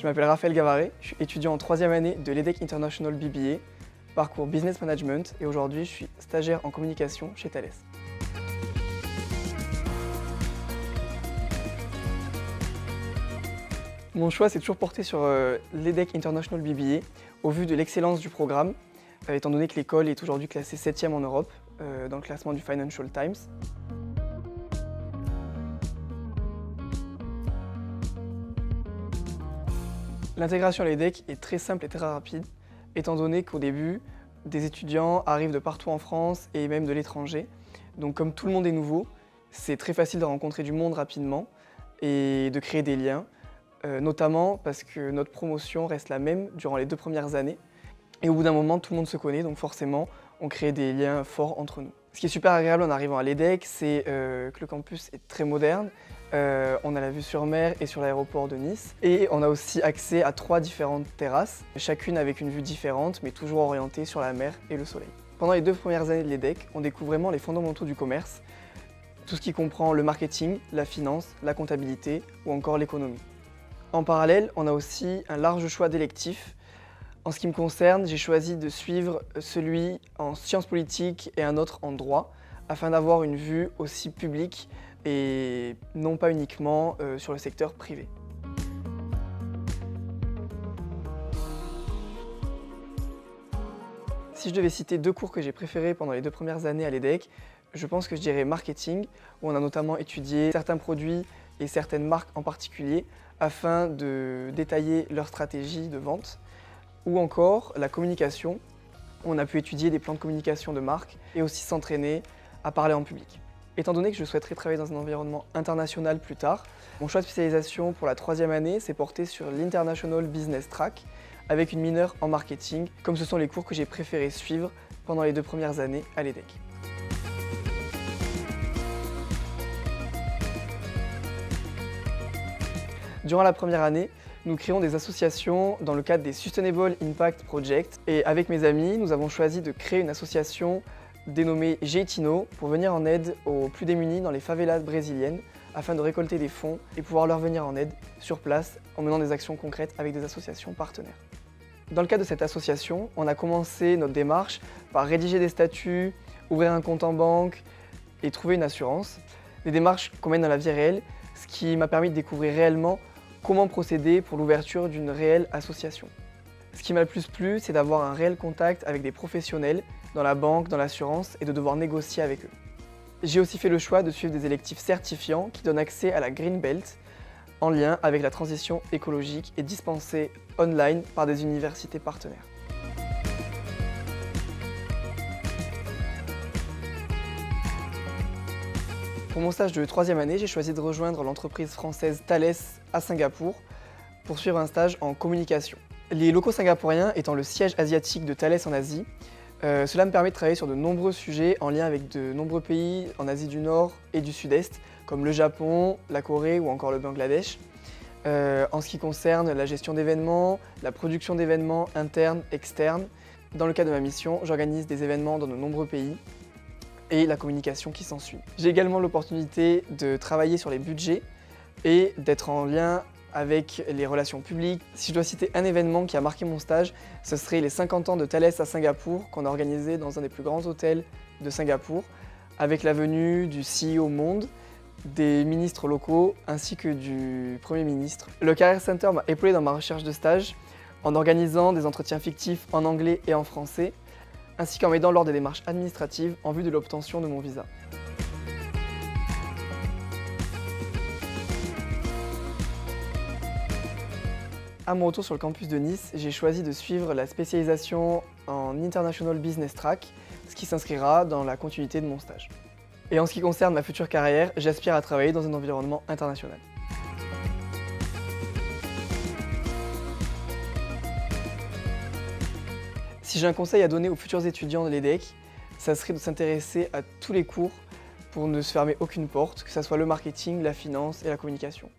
m'appelle Raphaël Gavaret, je suis étudiant en 3e année de l'EDEC International BBA, parcours Business Management, et aujourd'hui je suis stagiaire en communication chez Thales. Mon choix s'est toujours porté sur l'EDEC International BBA au vu de l'excellence du programme, étant donné que l'école est aujourd'hui classée 7e en Europe dans le classement du Financial Times. L'intégration à l'EDEC est très simple et très rapide, étant donné qu'au début, des étudiants arrivent de partout en France et même de l'étranger. Donc comme tout le monde est nouveau, c'est très facile de rencontrer du monde rapidement et de créer des liens, notamment parce que notre promotion reste la même durant les 2 premières années. Et au bout d'un moment, tout le monde se connaît, donc forcément, on crée des liens forts entre nous. Ce qui est super agréable en arrivant à l'EDEC, c'est que le campus est très moderne. On a la vue sur mer et sur l'aéroport de Nice. Et on a aussi accès à 3 différentes terrasses, chacune avec une vue différente, mais toujours orientée sur la mer et le soleil. Pendant les 2 premières années de l'EDEC, on découvre vraiment les fondamentaux du commerce, tout ce qui comprend le marketing, la finance, la comptabilité ou encore l'économie. En parallèle, on a aussi un large choix d'électifs. En ce qui me concerne, j'ai choisi de suivre celui en sciences politiques et un autre en droit, afin d'avoir une vue aussi publique et non pas uniquement sur le secteur privé. Si je devais citer 2 cours que j'ai préférés pendant les 2 premières années à l'EDEC, je pense que je dirais marketing, où on a notamment étudié certains produits et certaines marques en particulier, afin de détailler leur stratégie de vente, ou encore la communication, où on a pu étudier des plans de communication de marque et aussi s'entraîner à parler en public. Étant donné que je souhaiterais travailler dans un environnement international plus tard, mon choix de spécialisation pour la 3e année s'est porté sur l'International Business Track, avec une mineure en marketing, comme ce sont les cours que j'ai préféré suivre pendant les 2 premières années à l'EDEC. Durant la première année, nous créons des associations dans le cadre des Sustainable Impact Projects, et avec mes amis, nous avons choisi de créer une association dénommée Jeitinho pour venir en aide aux plus démunis dans les favelas brésiliennes afin de récolter des fonds et pouvoir leur venir en aide sur place en menant des actions concrètes avec des associations partenaires. Dans le cadre de cette association, on a commencé notre démarche par rédiger des statuts, ouvrir un compte en banque et trouver une assurance. Des démarches qu'on mène dans la vie réelle, ce qui m'a permis de découvrir réellement comment procéder pour l'ouverture d'une réelle association. Ce qui m'a le plus plu, c'est d'avoir un réel contact avec des professionnels dans la banque, dans l'assurance et de devoir négocier avec eux. J'ai aussi fait le choix de suivre des électifs certifiants qui donnent accès à la Green Belt en lien avec la transition écologique et dispensés online par des universités partenaires. Pour mon stage de 3e année, j'ai choisi de rejoindre l'entreprise française Thales à Singapour pour suivre un stage en communication. Les locaux singapouriens étant le siège asiatique de Thales en Asie, cela me permet de travailler sur de nombreux sujets en lien avec de nombreux pays en Asie du Nord et du Sud-Est, comme le Japon, la Corée ou encore le Bangladesh. En ce qui concerne la gestion d'événements, la production d'événements internes, externes. Dans le cadre de ma mission, j'organise des événements dans de nombreux pays et la communication qui s'ensuit. J'ai également l'opportunité de travailler sur les budgets et d'être en lien avec les relations publiques. Si je dois citer un événement qui a marqué mon stage, ce serait les 50 ans de Thales à Singapour qu'on a organisé dans un des plus grands hôtels de Singapour avec la venue du CEO Monde, des ministres locaux ainsi que du Premier ministre. Le Career Center m'a épaulé dans ma recherche de stage en organisant des entretiens fictifs en anglais et en français ainsi qu'en m'aidant lors des démarches administratives en vue de l'obtention de mon visa. À mon retour sur le campus de Nice, j'ai choisi de suivre la spécialisation en International Business Track, ce qui s'inscrira dans la continuité de mon stage. Et en ce qui concerne ma future carrière, j'aspire à travailler dans un environnement international. Si j'ai un conseil à donner aux futurs étudiants de l'EDEC, ça serait de s'intéresser à tous les cours pour ne se fermer aucune porte, que ce soit le marketing, la finance et la communication.